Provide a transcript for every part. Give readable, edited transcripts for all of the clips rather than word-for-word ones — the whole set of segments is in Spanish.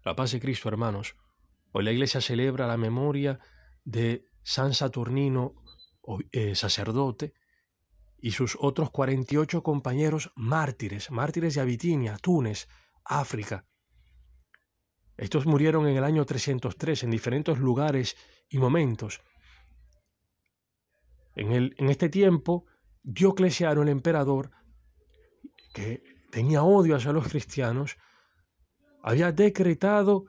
La paz de Cristo, hermanos. Hoy la Iglesia celebra la memoria de San Saturnino, sacerdote, y sus otros 48 compañeros mártires de Abitinia, Túnez, África. Estos murieron en el año 303 en diferentes lugares y momentos. En este tiempo, Diocleciano, el emperador, que tenía odio hacia los cristianos, había decretado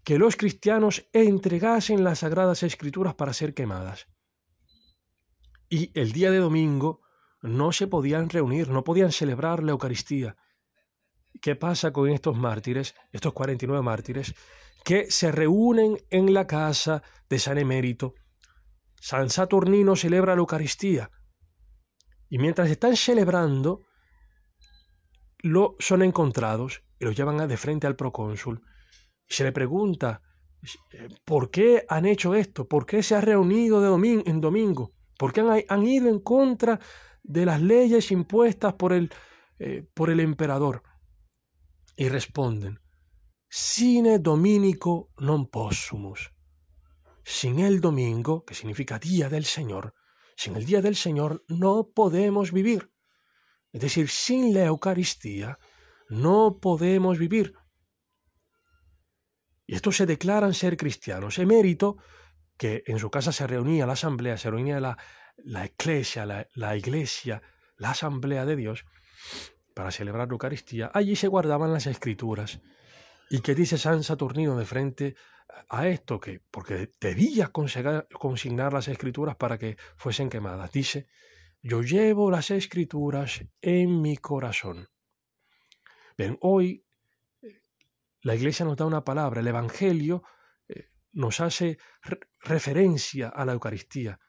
que los cristianos entregasen las Sagradas Escrituras para ser quemadas. Y el día de domingo no se podían reunir, no podían celebrar la Eucaristía. ¿Qué pasa con estos mártires, estos 49 mártires, que se reúnen en la casa de San Emérito? San Saturnino celebra la Eucaristía y mientras están celebrando, son encontrados y los llevan de frente al procónsul. Y se le pregunta, ¿por qué han hecho esto? ¿Por qué se han reunido en domingo? ¿Por qué han ido en contra de las leyes impuestas por el emperador? Y responden, sine dominico non possumus. Sin el domingo, que significa día del Señor, sin el día del Señor no podemos vivir. Es decir, sin la Eucaristía no podemos vivir. Y estos se declaran ser cristianos. Emérito, que en su casa se reunía la asamblea, se reunía la iglesia, la asamblea de Dios, para celebrar la Eucaristía, allí se guardaban las Escrituras. ¿Y qué dice San Saturnino de frente a esto? Porque debía consignar las Escrituras para que fuesen quemadas. Dice, yo llevo las Escrituras en mi corazón. Bien, hoy la Iglesia nos da una palabra, el Evangelio nos hace referencia a la Eucaristía.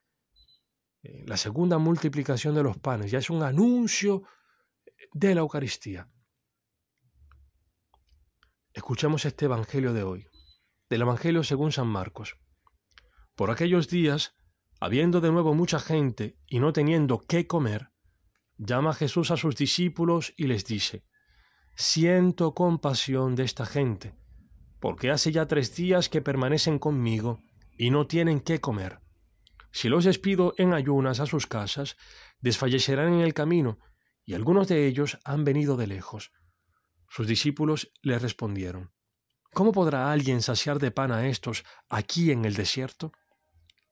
La segunda multiplicación de los panes ya es un anuncio de la Eucaristía. Escuchamos este Evangelio de hoy, del Evangelio según San Marcos. Por aquellos días, habiendo de nuevo mucha gente y no teniendo qué comer, llama Jesús a sus discípulos y les dice, siento compasión de esta gente, porque hace ya 3 días que permanecen conmigo y no tienen qué comer. Si los despido en ayunas a sus casas, desfallecerán en el camino, y algunos de ellos han venido de lejos. Sus discípulos le respondieron, ¿cómo podrá alguien saciar de pan a estos aquí en el desierto?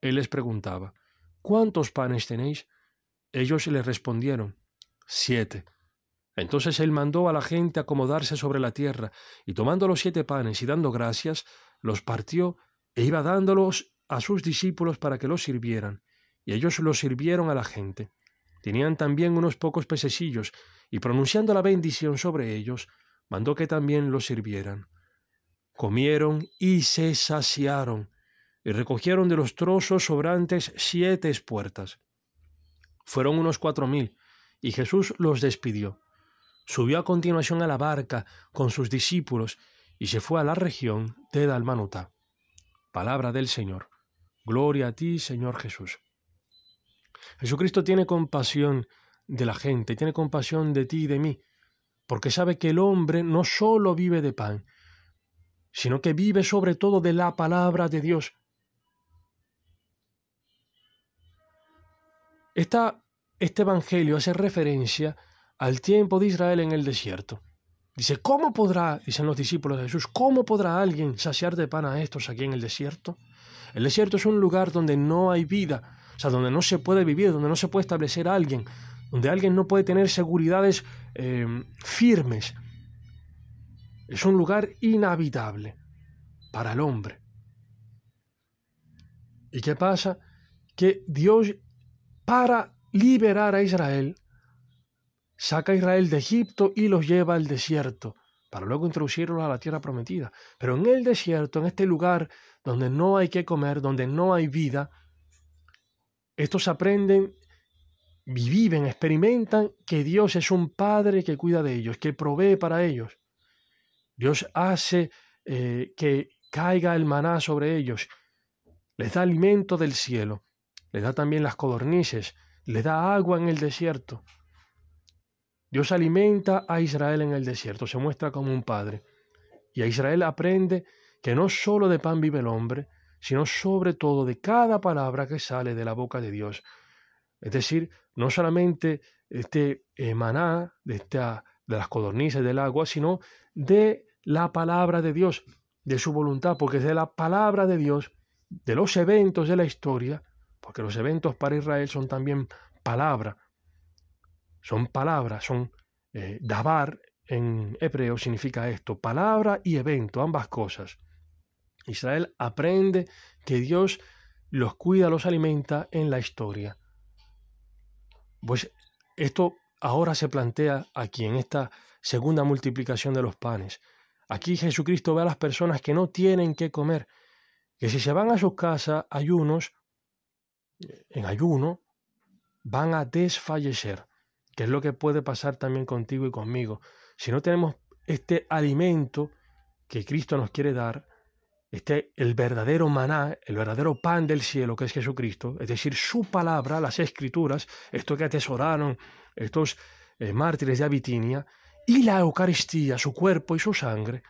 Él les preguntaba, ¿cuántos panes tenéis? Ellos le respondieron, 7. Entonces él mandó a la gente acomodarse sobre la tierra, y tomando los 7 panes y dando gracias, los partió e iba dándolos a sus discípulos para que los sirvieran, y ellos los sirvieron a la gente. Tenían también unos pocos pececillos, y pronunciando la bendición sobre ellos, mandó que también los sirvieran. Comieron y se saciaron, y recogieron de los trozos sobrantes 7 espuertas. Fueron unos 4,000, y Jesús los despidió. Subió a continuación a la barca con sus discípulos, y se fue a la región de Dalmanutá. Palabra del Señor. Gloria a ti, Señor Jesús. Jesucristo tiene compasión de la gente, tiene compasión de ti y de mí, porque sabe que el hombre no solo vive de pan, sino que vive sobre todo de la palabra de Dios. Este Evangelio hace referencia al tiempo de Israel en el desierto. Dice, dicen los discípulos de Jesús, ¿cómo podrá alguien saciar de pan a estos aquí en el desierto? El desierto es un lugar donde no hay vida, o sea, donde no se puede vivir, donde no se puede establecer a alguien, donde alguien no puede tener seguridades firmes. Es un lugar inhabitable para el hombre. ¿Y qué pasa? Que Dios, para liberar a Israel, saca a Israel de Egipto y los lleva al desierto, para luego introducirlos a la tierra prometida. Pero en el desierto, en este lugar donde no hay que comer, donde no hay vida, estos aprenden, viven, experimentan que Dios es un Padre que cuida de ellos, que provee para ellos. Dios hace que caiga el maná sobre ellos, les da alimento del cielo, les da también las codornices, les da agua en el desierto. Dios alimenta a Israel en el desierto, se muestra como un padre. Y a Israel aprende que no solo de pan vive el hombre, sino sobre todo de cada palabra que sale de la boca de Dios. Es decir, no solamente maná de las codornices del agua, sino de la palabra de Dios, de su voluntad, porque es de la palabra de Dios, de los eventos de la historia, porque los eventos para Israel son también palabra, son palabras, son davar en hebreo significa esto, palabra y evento, ambas cosas. Israel aprende que Dios los cuida, los alimenta en la historia. Pues esto ahora se plantea aquí en esta segunda multiplicación de los panes. Aquí Jesucristo ve a las personas que no tienen qué comer, que si se van a sus casas en ayuno, van a desfallecer, que es lo que puede pasar también contigo y conmigo. Si no tenemos este alimento que Cristo nos quiere dar, el verdadero maná, el verdadero pan del cielo que es Jesucristo, es decir, su palabra, las Escrituras, esto que atesoraron estos mártires de Abitinia, y la Eucaristía, su cuerpo y su sangre,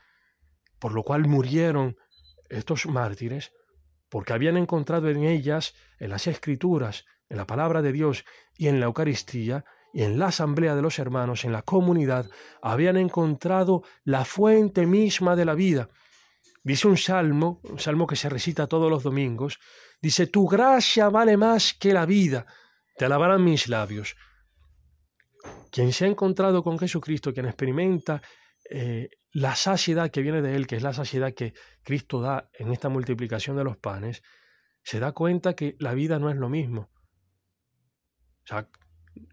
por lo cual murieron estos mártires, porque habían encontrado en ellas, en las Escrituras, en la palabra de Dios y en la Eucaristía, y en la asamblea de los hermanos, en la comunidad, habían encontrado la fuente misma de la vida. Dice un salmo que se recita todos los domingos, dice, tu gracia vale más que la vida, te alabarán mis labios. Quien se ha encontrado con Jesucristo, quien experimenta la saciedad que viene de Él, que es la saciedad que Cristo da en esta multiplicación de los panes, se da cuenta que la vida no es lo mismo. O sea,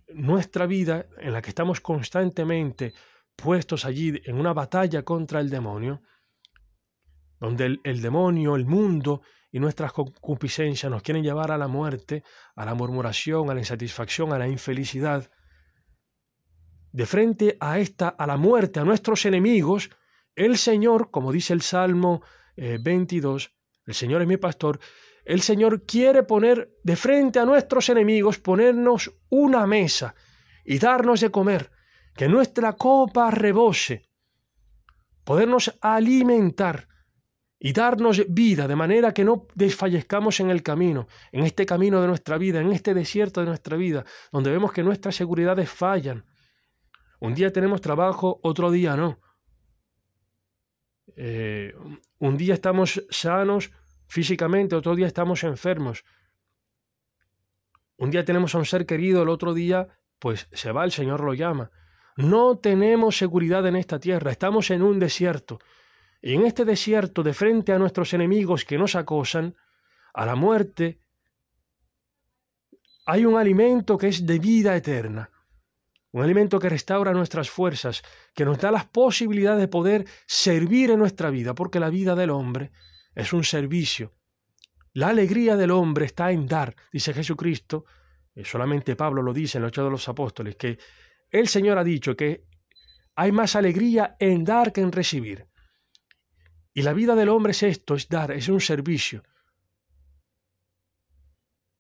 nuestra vida, en la que estamos constantemente puestos allí en una batalla contra el demonio, donde el demonio, el mundo y nuestras concupiscencias nos quieren llevar a la muerte, a la murmuración, a la insatisfacción, a la infelicidad. De frente a la muerte, a nuestros enemigos, el Señor, como dice el Salmo 22, el Señor es mi pastor, el Señor quiere poner de frente a nuestros enemigos, ponernos una mesa y darnos de comer, que nuestra copa rebose, podernos alimentar y darnos vida, de manera que no desfallezcamos en el camino, en este camino de nuestra vida, en este desierto de nuestra vida, donde vemos que nuestras seguridades fallan. Un día tenemos trabajo, otro día no. Un día estamos sanos físicamente, otro día estamos enfermos. Un día tenemos a un ser querido, el otro día pues se va, el Señor lo llama. No tenemos seguridad en esta tierra, estamos en un desierto. Y en este desierto, de frente a nuestros enemigos que nos acosan, a la muerte, hay un alimento que es de vida eterna. Un alimento que restaura nuestras fuerzas, que nos da las posibilidades de poder servir en nuestra vida, porque la vida del hombre es un servicio. La alegría del hombre está en dar, dice Jesucristo, solamente Pablo lo dice en los Hechos de los Apóstoles, que el Señor ha dicho que hay más alegría en dar que en recibir. Y la vida del hombre es esto, es dar, es un servicio.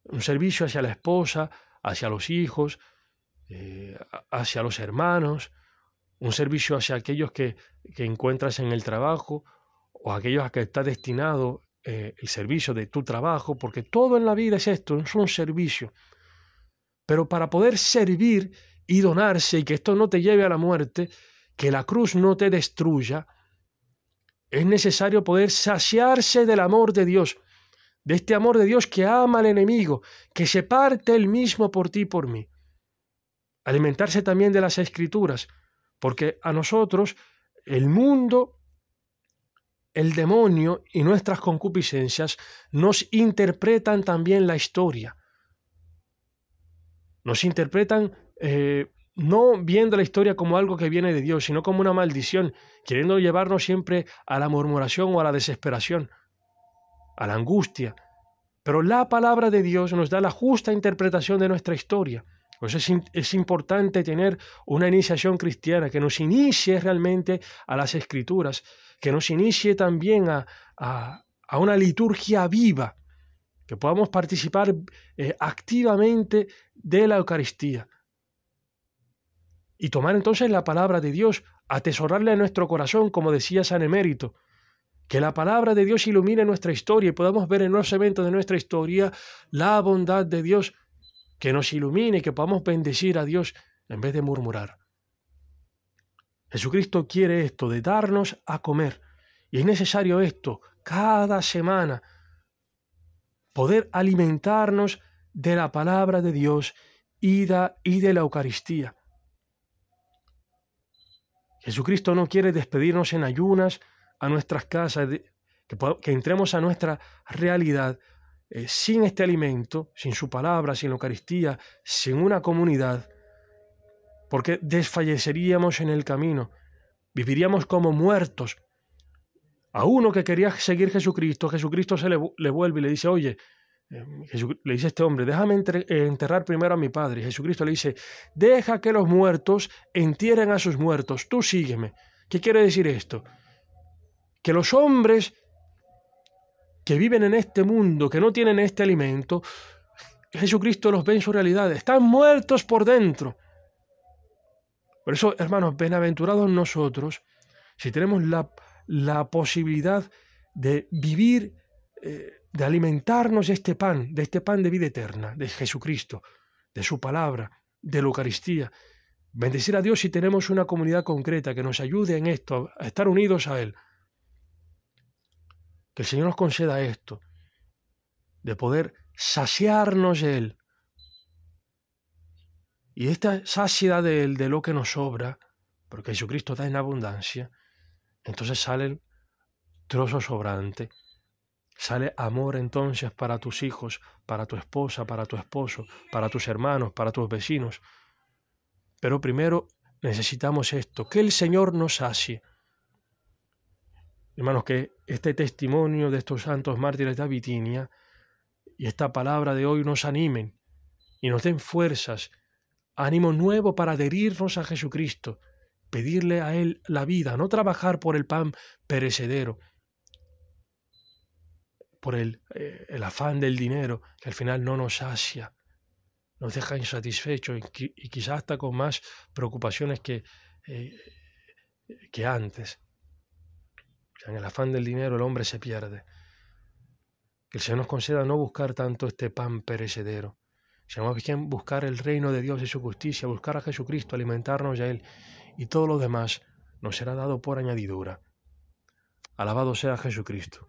Un servicio hacia la esposa, hacia los hijos, hacia los hermanos, un servicio hacia aquellos que encuentras en el trabajo o aquellos a que está destinado el servicio de tu trabajo, porque todo en la vida es esto, es un servicio. Pero para poder servir y donarse y que esto no te lleve a la muerte, que la cruz no te destruya, es necesario poder saciarse del amor de Dios, de este amor de Dios que ama al enemigo, que se parte él mismo por ti y por mí. Alimentarse también de las Escrituras, porque a nosotros el mundo, el demonio y nuestras concupiscencias nos interpretan también la historia. Nos interpretan no viendo la historia como algo que viene de Dios, sino como una maldición, queriendo llevarnos siempre a la murmuración o a la desesperación, a la angustia. Pero la palabra de Dios nos da la justa interpretación de nuestra historia. Pues es importante tener una iniciación cristiana que nos inicie realmente a las Escrituras, que nos inicie también a una liturgia viva, que podamos participar activamente de la Eucaristía y tomar entonces la palabra de Dios atesorarle en nuestro corazón, como decía San Emérito, que la palabra de Dios ilumine nuestra historia y podamos ver en los eventos de nuestra historia la bondad de Dios, que nos ilumine y que podamos bendecir a Dios en vez de murmurar. Jesucristo quiere esto, de darnos a comer, y es necesario esto, cada semana, poder alimentarnos de la palabra de Dios y de la Eucaristía. Jesucristo no quiere despedirnos en ayunas a nuestras casas, que entremos a nuestra realidad sin este alimento, sin su palabra, sin la Eucaristía, sin una comunidad, porque desfalleceríamos en el camino, viviríamos como muertos. A uno que quería seguir Jesucristo se le vuelve y le dice, oye, le dice este hombre, déjame enterrar primero a mi padre. Y Jesucristo le dice, deja que los muertos entierren a sus muertos, tú sígueme. ¿Qué quiere decir esto? Que los hombres que viven en este mundo, que no tienen este alimento, Jesucristo los ve en su realidad, están muertos por dentro. Por eso, hermanos, bienaventurados nosotros, si tenemos la posibilidad de vivir, de alimentarnos de este pan de vida eterna, de Jesucristo, de su palabra, de la Eucaristía. Bendecir a Dios si tenemos una comunidad concreta que nos ayude en esto, a estar unidos a Él. Que el Señor nos conceda esto, de poder saciarnos de Él. Y esta saciedad de Él, de lo que nos sobra, porque Jesucristo da en abundancia, entonces sale trozo sobrante. Sale amor entonces para tus hijos, para tu esposa, para tu esposo, para tus hermanos, para tus vecinos. Pero primero necesitamos esto, que el Señor nos sacie. Hermanos, que este testimonio de estos santos mártires de Bitinia y esta palabra de hoy nos animen y nos den fuerzas, ánimo nuevo para adherirnos a Jesucristo, pedirle a Él la vida, no trabajar por el pan perecedero, por el afán del dinero, que al final no nos sacia, nos deja insatisfechos y quizás hasta con más preocupaciones que antes. O sea, en el afán del dinero el hombre se pierde. Que el Señor nos conceda no buscar tanto este pan perecedero, sino más bien buscar el reino de Dios y su justicia, buscar a Jesucristo, alimentarnos de Él, y todo lo demás nos será dado por añadidura. Alabado sea Jesucristo.